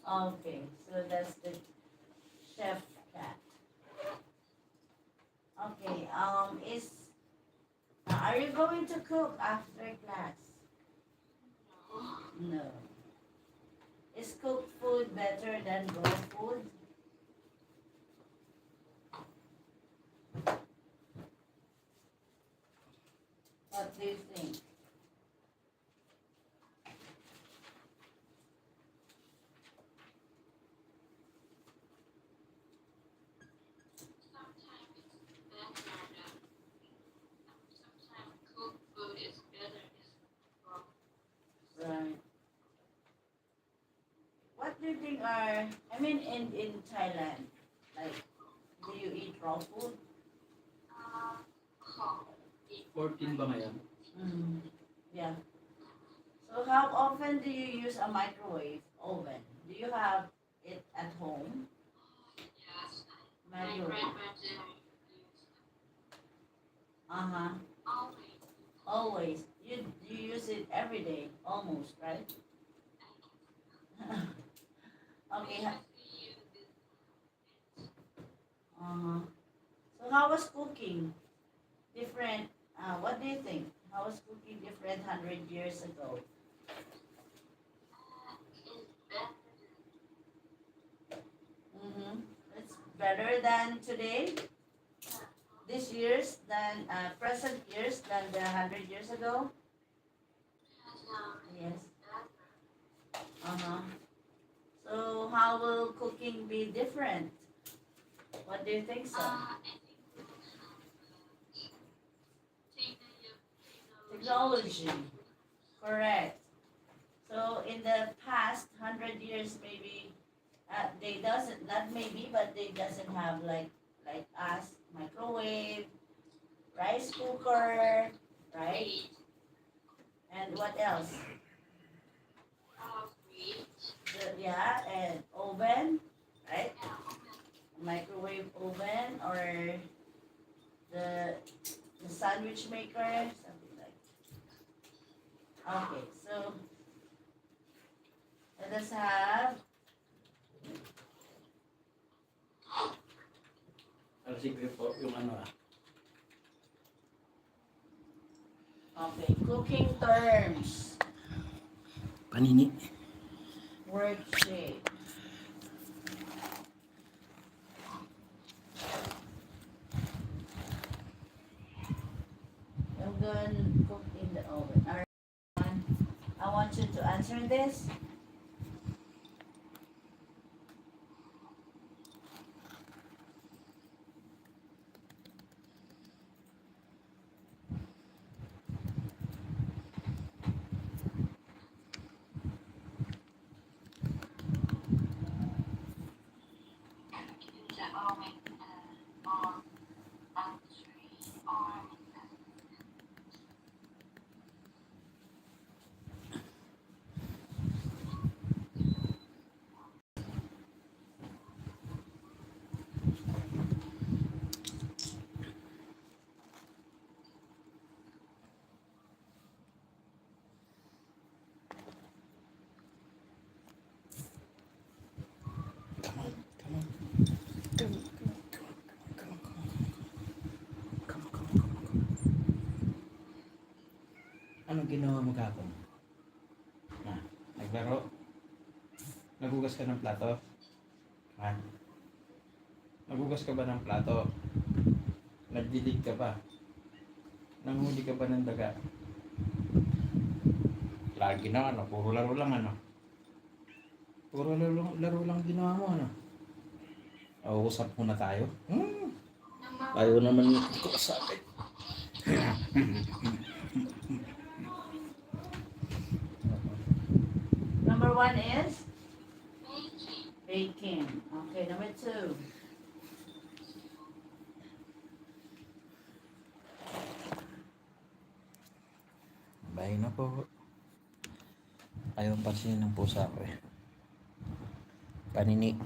Okay, so that's the chef cat. Okay, are you going to cook after class? No. Is cooked food better than raw food? What do you think? Right. What do you think are, I mean, in Thailand, like, do you eat raw food? 14 ba ngayon? Mm, yeah. So how often do you use a microwave oven? Do you have it at home? Microwave. Uh-huh. Always. You use it every day, almost, right? Okay. Uh-huh. So how was cooking different? What do you think? How was cooking different 100 years ago? Mm-hmm. It's better than today. This years than present years than the 100 years ago. Yes. Uh-huh. So how will cooking be different? What do you think so? Technology. Correct. So in the past 100 years, maybe they doesn't, not maybe, but they doesn't have like us microwave, rice cooker, right? And what else? Yeah, and oven, right? Microwave oven or the the sandwich maker, something like. Okay, so let us have. Sige po, yung ano Okay, cooking terms. Panini. Worksheet. I'm going to cook in the oven. Alright, I want you to answer this. Come on, come on. Come on, come on, come on, come on, come on. Come on, come on, come on, come on. Anong ginawa mo kahapon? Naglaro? Nagugas ka ng plato? Ha? Nagugas ka ba ng plato? Nagdilig ka ba? Nanghuli ka ba ng daga? Lagi na ano, puro laro lang ano. Puro laro lang ginawa mo ano. Usap muna tayo. Ayaw naman ko sa akin. Number one is baking. Okay, number two. Bye na po. Ayaw pansinin ng pusa ko eh. Panini.